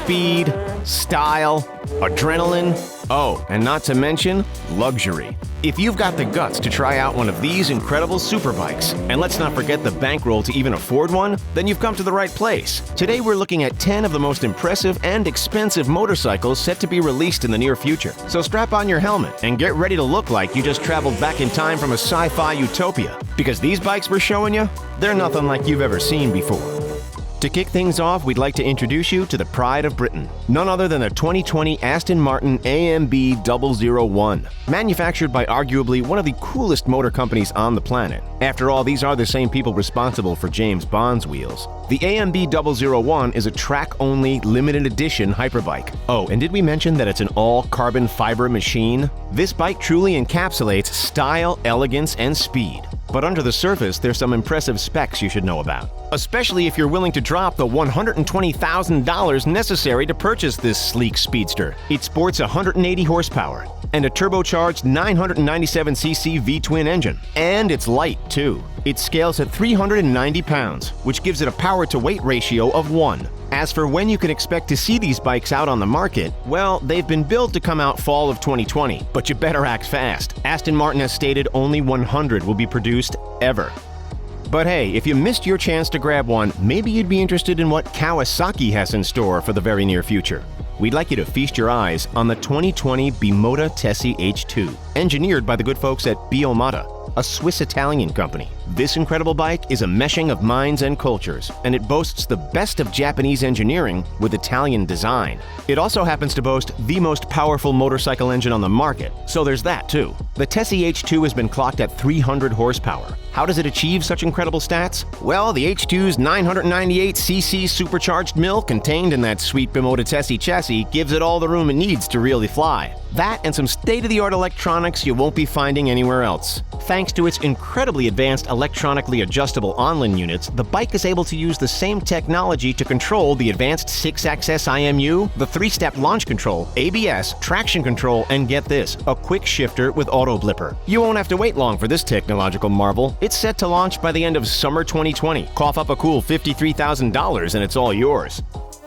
speed, style, adrenaline, oh, and not to mention luxury. If you've got the guts to try out one of these incredible superbikes, and let's not forget the bankroll to even afford one, then you've come to the right place. Today we're looking at 10 of the most impressive and expensive motorcycles set to be released in the near future. So strap on your helmet and get ready to look like you just traveled back in time from a sci-fi utopia. Because these bikes we're showing you, they're nothing like you've ever seen before. To kick things off, we'd like to introduce you to the pride of Britain, none other than the 2020 Aston Martin AMB 001, manufactured by arguably one of the coolest motor companies on the planet. After all, these are the same people responsible for James Bond's wheels. The AMB 001 is a track-only, limited edition hyperbike. Oh, and did we mention that it's an all-carbon fiber machine? This bike truly encapsulates style, elegance, and speed. But under the surface, there's some impressive specs you should know about. Especially if you're willing to drop the $120,000 necessary to purchase this sleek speedster. It sports 180 horsepower and a turbocharged 997cc V-twin engine. And it's light, too. It scales at 390 pounds, which gives it a power-to-weight ratio of 1. As for when you can expect to see these bikes out on the market, well, they've been built to come out fall of 2020, but you better act fast. Aston Martin has stated only 100 will be produced ever. But hey, if you missed your chance to grab one, maybe you'd be interested in what Kawasaki has in store for the very near future. We'd like you to feast your eyes on the 2020 Bimota Tessie H2, engineered by the good folks at Biomata, a Swiss-Italian company. This incredible bike is a meshing of minds and cultures, and it boasts the best of Japanese engineering with Italian design. It also happens to boast the most powerful motorcycle engine on the market, so there's that too. The Tessie H2 has been clocked at 300 horsepower. How does it achieve such incredible stats? Well, the H2's 998cc supercharged mill contained in that sweet Bimota Tessie chassis gives it all the room it needs to really fly. That and some state-of-the-art electronics you won't be finding anywhere else. Thanks to its incredibly advanced electronically adjustable onlin units, the bike is able to use the same technology to control the advanced 6-axis IMU, the 3-step launch control, ABS, traction control, and get this, a quick shifter with auto blipper. You won't have to wait long for this technological marvel. It's set to launch by the end of summer 2020. Cough up a cool $53,000 and it's all yours.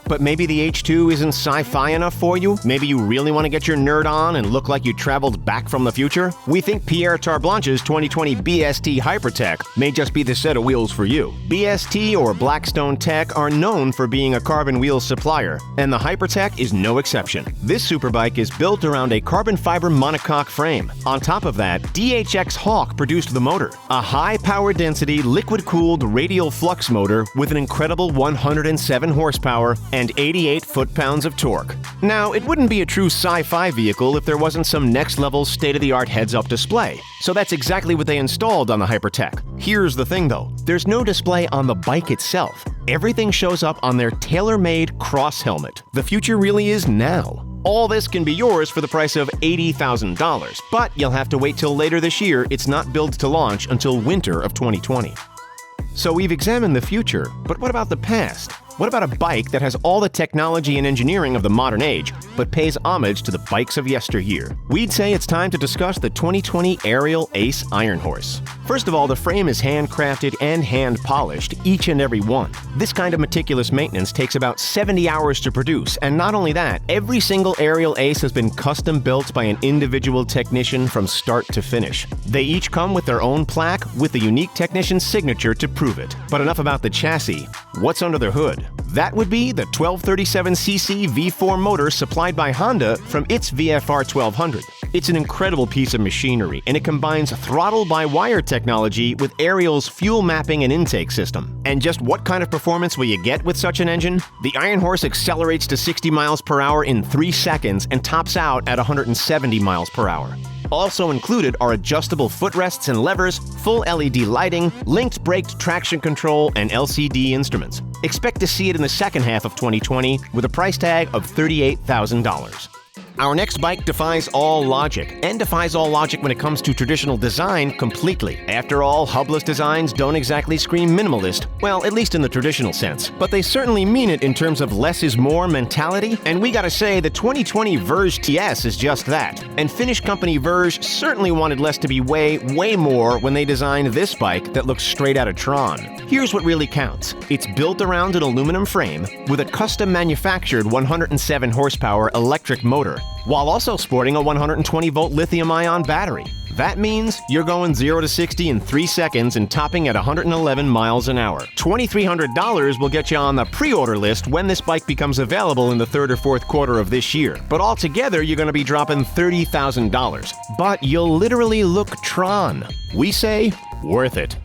But maybe the H2 isn't sci-fi enough for you? Maybe you really want to get your nerd on and look like you traveled back from the future? We think Pierre Tarblanche's 2020 BST Hypertech may just be the set of wheels for you. BST or Blackstone Tech are known for being a carbon wheel supplier, and the Hypertech is no exception. This superbike is built around a carbon fiber monocoque frame. On top of that, DHX Hawk produced the motor, a high power density liquid-cooled radial flux motor with an incredible 107 horsepower and 88 foot-pounds of torque. Now, it wouldn't be a true sci-fi vehicle if there wasn't some next-level state-of-the-art heads-up display. So that's exactly what they installed on the Hypertech. Here's the thing though, there's no display on the bike itself. Everything shows up on their tailor-made cross helmet. The future really is now. All this can be yours for the price of $80,000, but you'll have to wait till later this year. It's not billed to launch until winter of 2020. So we've examined the future, but what about the past? What about a bike that has all the technology and engineering of the modern age, but pays homage to the bikes of yesteryear? We'd say it's time to discuss the 2020 Ariel Ace Iron Horse. First of all, the frame is handcrafted and hand-polished, each and every one. This kind of meticulous maintenance takes about 70 hours to produce, and not only that, every single Ariel Ace has been custom-built by an individual technician from start to finish. They each come with their own plaque with the unique technician's signature to prove it. But enough about the chassis. What's under the hood? That would be the 1237cc V4 motor supplied by Honda from its VFR 1200. It's an incredible piece of machinery, and it combines throttle-by-wire technology with Ariel's fuel mapping and intake system. And just what kind of performance will you get with such an engine? The Iron Horse accelerates to 60 miles per hour in 3 seconds and tops out at 170 miles per hour. Also included are adjustable footrests and levers, full LED lighting, linked braked traction control, and LCD instruments. Expect to see it in the second half of 2020 with a price tag of $38,000. Our next bike defies all logic, and defies all logic when it comes to traditional design completely. After all, hubless designs don't exactly scream minimalist, well, at least in the traditional sense. But they certainly mean it in terms of less is more mentality, and we gotta say the 2020 Verge TS is just that. And Finnish company Verge certainly wanted less to be way more when they designed this bike that looks straight out of Tron. Here's what really counts. It's built around an aluminum frame with a custom manufactured 107 horsepower electric motor, while also sporting a 120-volt lithium-ion battery. That means you're going 0 to 60 in 3 seconds and topping at 111 miles an hour. $2,300 will get you on the pre-order list when this bike becomes available in the third or fourth quarter of this year. But altogether, you're going to be dropping $30,000. But you'll literally look Tron. We say, worth it.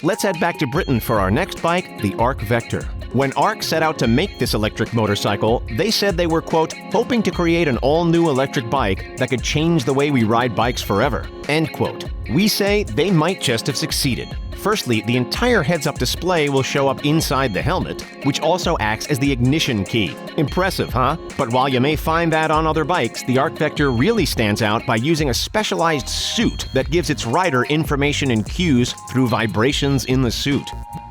Let's head back to Britain for our next bike, the Arc Vector. When Arc set out to make this electric motorcycle, they said they were, quote, hoping to create an all-new electric bike that could change the way we ride bikes forever, end quote. We say they might just have succeeded. Firstly, the entire heads-up display will show up inside the helmet, which also acts as the ignition key. Impressive, huh? But while you may find that on other bikes, the Arc Vector really stands out by using a specialized suit that gives its rider information and cues through vibrations in the suit.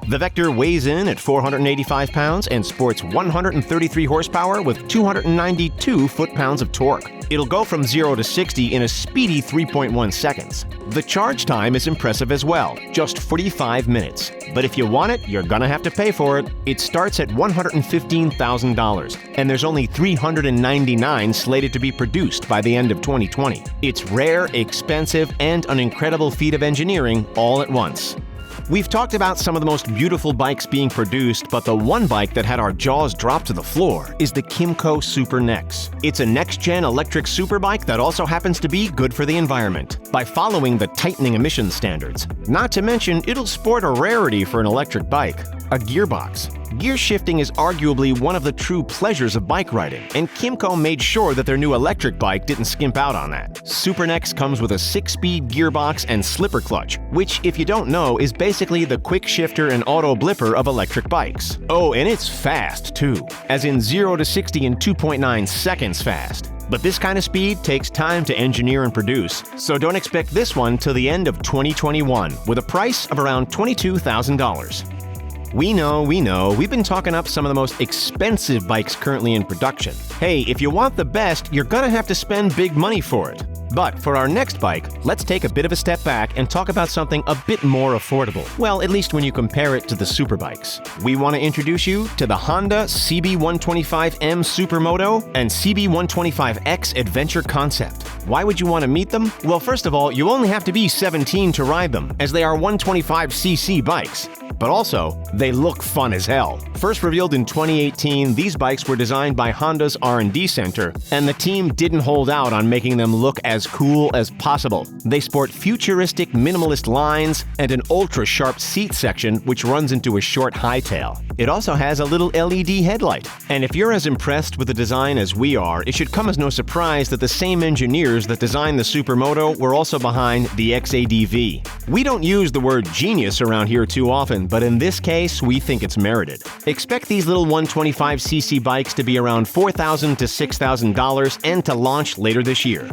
The Vector weighs in at 485 pounds and sports 133 horsepower with 292 foot-pounds of torque. It'll go from 0 to 60 in a speedy 3.1 seconds. The charge time is impressive as well, just 45 minutes. But if you want it, you're gonna have to pay for it. It starts at $115,000, and there's only 399 slated to be produced by the end of 2020. It's rare, expensive, and an incredible feat of engineering all at once. We've talked about some of the most beautiful bikes being produced, but the one bike that had our jaws drop to the floor is the Kymco Super Nex. It's a next-gen electric superbike that also happens to be good for the environment by following the tightening emission standards. Not to mention, it'll sport a rarity for an electric bike, a gearbox. Gear shifting is arguably one of the true pleasures of bike riding, and Kymco made sure that their new electric bike didn't skimp out on that. Super Nex comes with a 6-speed gearbox and slipper clutch, which, if you don't know, is basically the quick shifter and auto blipper of electric bikes. Oh, and it's fast, too, as in 0 to 60 in 2.9 seconds fast. But this kind of speed takes time to engineer and produce, so don't expect this one till the end of 2021, with a price of around $22,000. We know, we've been talking up some of the most expensive bikes currently in production. Hey, if you want the best, you're gonna have to spend big money for it. But for our next bike, let's take a bit of a step back and talk about something a bit more affordable. Well, at least when you compare it to the superbikes. We want to introduce you to the Honda CB125M Supermoto and CB125X Adventure Concept. Why would you want to meet them? Well, first of all, you only have to be 17 to ride them, as they are 125cc bikes. But also, they look fun as hell. First revealed in 2018, these bikes were designed by Honda's R&D Center, and the team didn't hold out on making them look as cool as possible. They sport futuristic minimalist lines and an ultra-sharp seat section which runs into a short hightail. It also has a little LED headlight. And if you're as impressed with the design as we are, it should come as no surprise that the same engineers that designed the Supermoto were also behind the XADV. We don't use the word genius around here too often, but in this case, we think it's merited. Expect these little 125cc bikes to be around $4,000 to $6,000 and to launch later this year.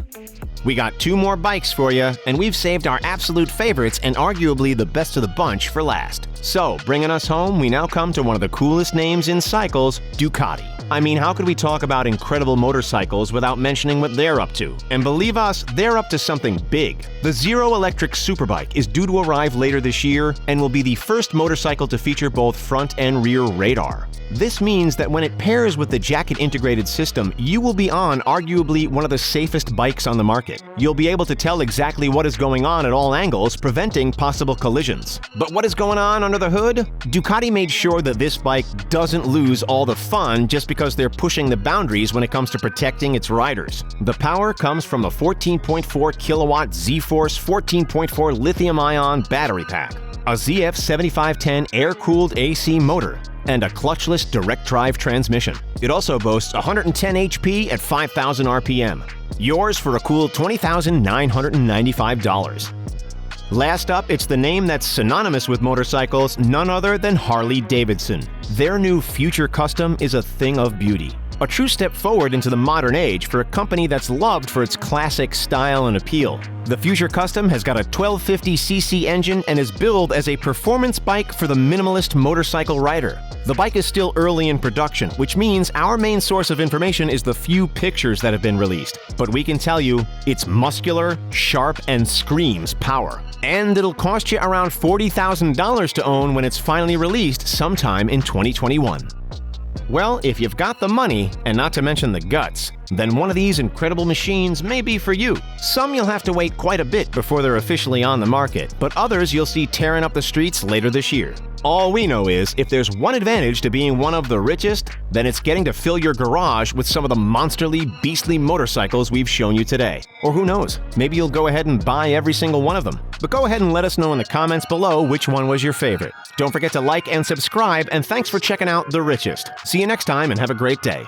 We got 2 more bikes for you, and we've saved our absolute favorites and arguably the best of the bunch for last. So, bringing us home, we now come to one of the coolest names in cycles, Ducati. I mean, how could we talk about incredible motorcycles without mentioning what they're up to? And believe us, they're up to something big. The Zero Electric Superbike is due to arrive later this year and will be the first motorcycle to feature both front and rear radar. This means that when it pairs with the jacket-integrated system, you will be on arguably one of the safest bikes on the market. You'll be able to tell exactly what is going on at all angles, preventing possible collisions. But what is going on under the hood? Ducati made sure that this bike doesn't lose all the fun just because they're pushing the boundaries when it comes to protecting its riders. The power comes from a 14.4 kilowatt Z-Force 14.4 lithium-ion battery pack, a ZF7510 air-cooled AC motor, and a clutchless direct drive transmission. It also boasts 110 HP at 5,000 RPM. Yours for a cool $20,995. Last up, it's the name that's synonymous with motorcycles, none other than Harley-Davidson. Their new Future Custom is a thing of beauty. A true step forward into the modern age for a company that's loved for its classic style and appeal. The Future Custom has got a 1250cc engine and is billed as a performance bike for the minimalist motorcycle rider. The bike is still early in production, which means our main source of information is the few pictures that have been released. But we can tell you, it's muscular, sharp, and screams power. And it'll cost you around $40,000 to own when it's finally released sometime in 2021. Well, if you've got the money, and not to mention the guts, then one of these incredible machines may be for you. Some you'll have to wait quite a bit before they're officially on the market, but others you'll see tearing up the streets later this year. All we know is, if there's one advantage to being one of the richest, then it's getting to fill your garage with some of the monsterly, beastly motorcycles we've shown you today. Or who knows, maybe you'll go ahead and buy every single one of them. But go ahead and let us know in the comments below which one was your favorite. Don't forget to like and subscribe, and thanks for checking out The Richest. See you next time and have a great day.